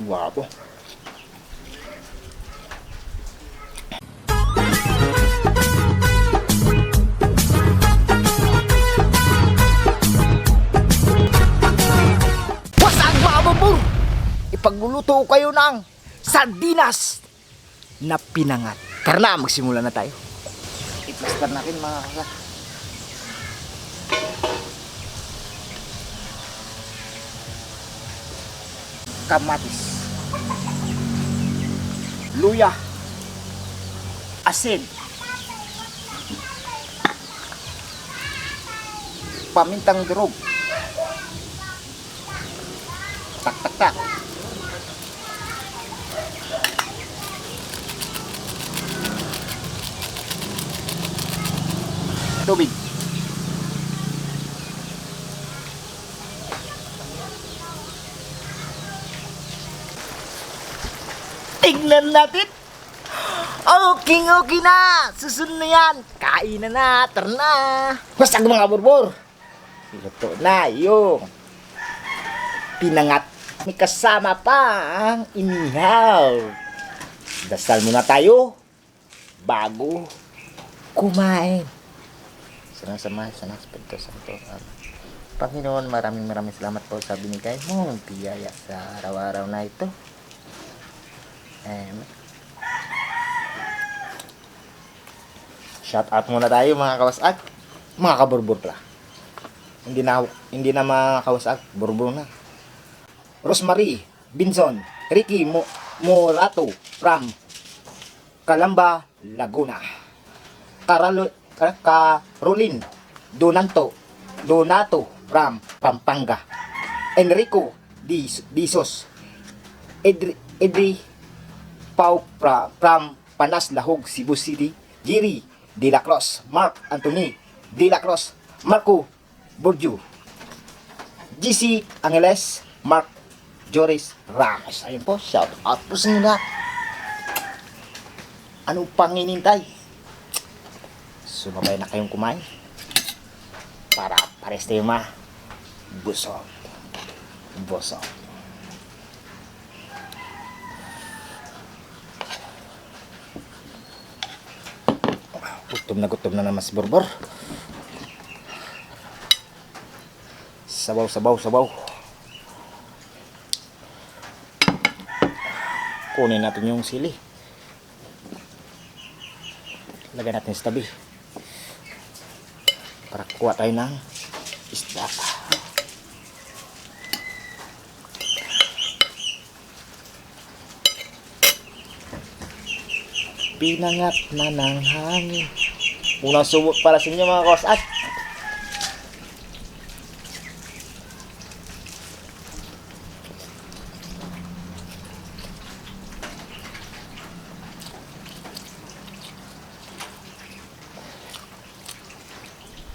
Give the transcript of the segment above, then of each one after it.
Wapo. What's up mga babur? Ipagluluto kayo ng sardinas na pinangat. Tara na, magsimula na tayo. I-plaster natin mga kasa. Kamatis, luya, asin, pamintang durog, tak, tubig. Tingnan natin. Okay na. Susunod na yan. Kain na. Tara na. Basta mga burbor. Luto na yung pinangat. May kasama pa ang inihaw. Dasal muna tayo bago kumain. Sanang Espiritu Santo. Panginoon, maraming salamat po sa binigay mong biyaya sa araw-araw na ito. Shout out muna tayo mga kawasak, mga kaburbur pala. Hindi na mga kawasak, burbur na. Rosemary Binson, Ricky Morato from Calamba, Laguna. Caroline Donato from Pampanga. Enrico Disos, Edri Pau from Panas Lahog, Cebu City. Jerry De La Cruz, Mark Anthony De La Cruz, Marco Borju, GC Angeles, Mark Joris Ramos. Ayun po, shout out po sa inyo lahat. Anong panginintay? Sumabay na kayong kumain para pares tayo busog. Gutom na naman si Borbor. Sabaw. Kunin natin yung sili. Lagyan natin sa tabi para kuha tayo ng isda. Pinangat na ng hangin. Unang subok para sa inyo mga kawasak.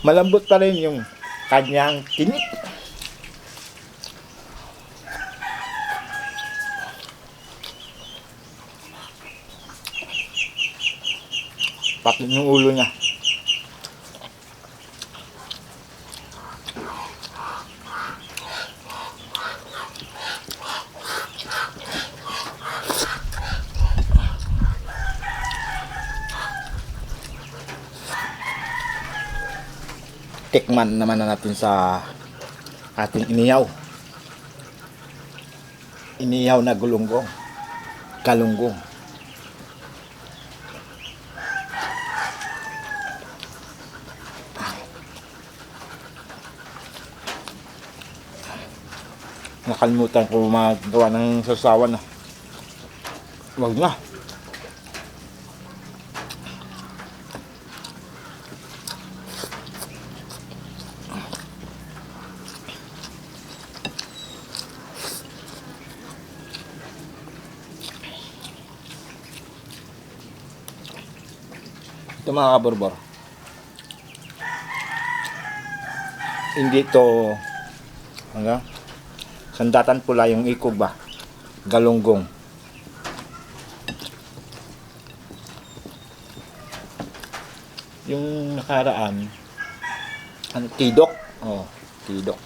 Malambot pa rin yung kanyang tinik. Pati yung ulo niya. Tikman naman na natin sa ating inihaw na galunggong. Nakalimutan ko magawa ng sasawan na. Wag na. Ito mga kaborbor, hindi ito sandatan pula yung ikog ba, galunggong. Yung nakaraan tidok, tidok,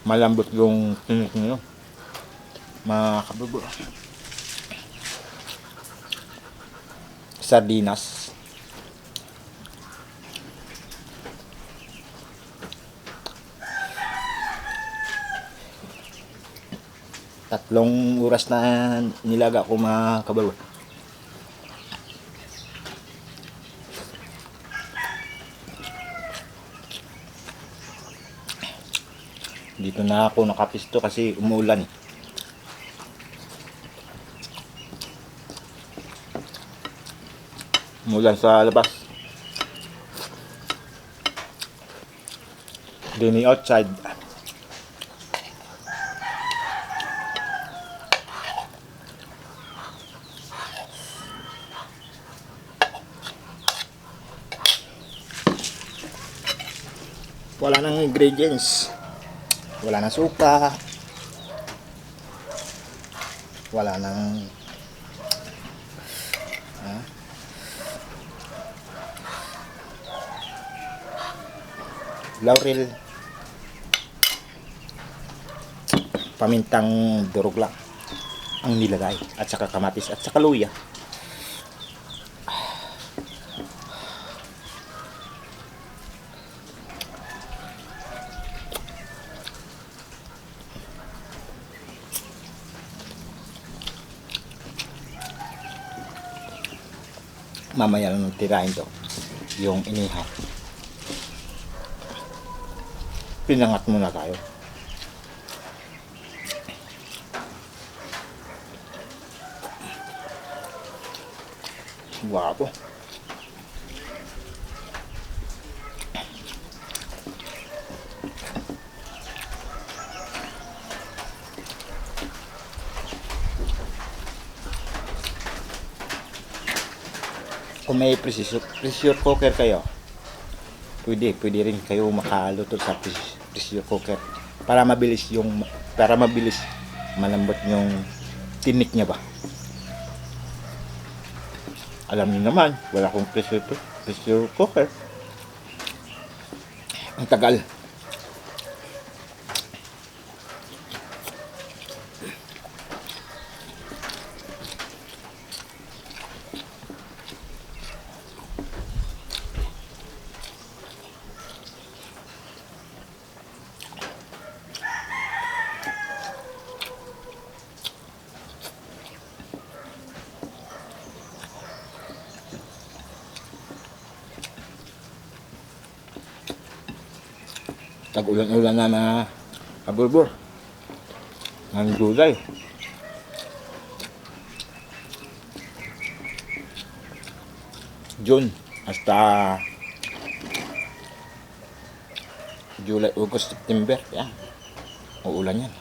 malambot yung tinik nyo. mga kabubo. Sardinas. Tatlong oras na nilaga ko mga kabubo. Dito na ako nakapisto kasi umuulan eh. Umulan sa labas. Dini outside. Wala nang ingredients. Wala nang suka. Wala nang laurel, pamintang durog lang ang nilagay at saka kamatis at saka luya. Mamaya lang tirahin to yung inihaw. Pinangat muna tayo. Guwapo. Kung may pressure cooker kayo, pwede rin kayo makaluto sa pressure cooker para mabilis malambot yung tinik niya ba. Alam niyo naman, wala akong pressure cooker. Ang tagal. Tag-ulan-ulan na mga kabulbur ng July. June hasta July, August, September. Yan. Uulan yan.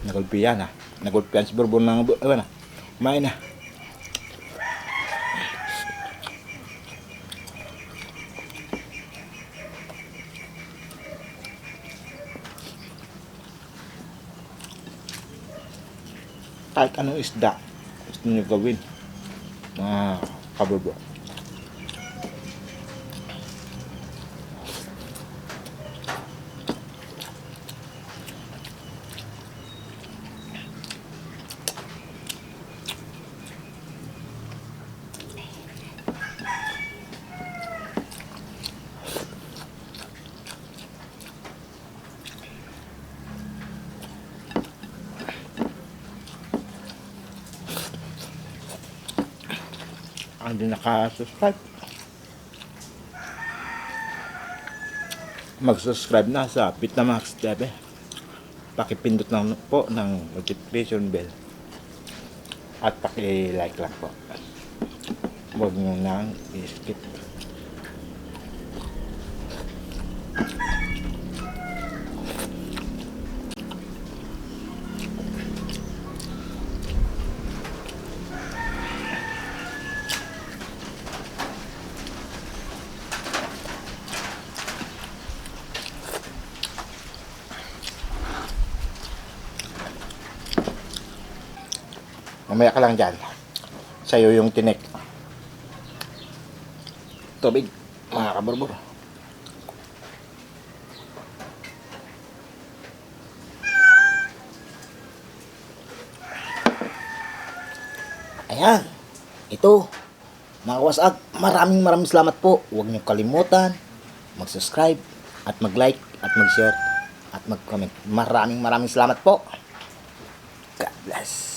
Nagulpiyan na. Nagulpiyan si Borbon ng na. Kumain na. Kahit anong isda gusto nyo gawin mga kabobo. Hindi naka-subscribe, mag-subscribe na sa Pitamax TV. Pakipindot lang po ng notification bell At paki-like lang po. Huwag nyo nang i-skip. Mamaya ka lang dyan. Sa'yo yung tinik. Tubig, mga kaburbur. Ayan. Ito. Mga wasag, maraming salamat po. Huwag niyo kalimutan mag-subscribe at mag-like at mag-share at mag-comment. Maraming salamat po. God bless.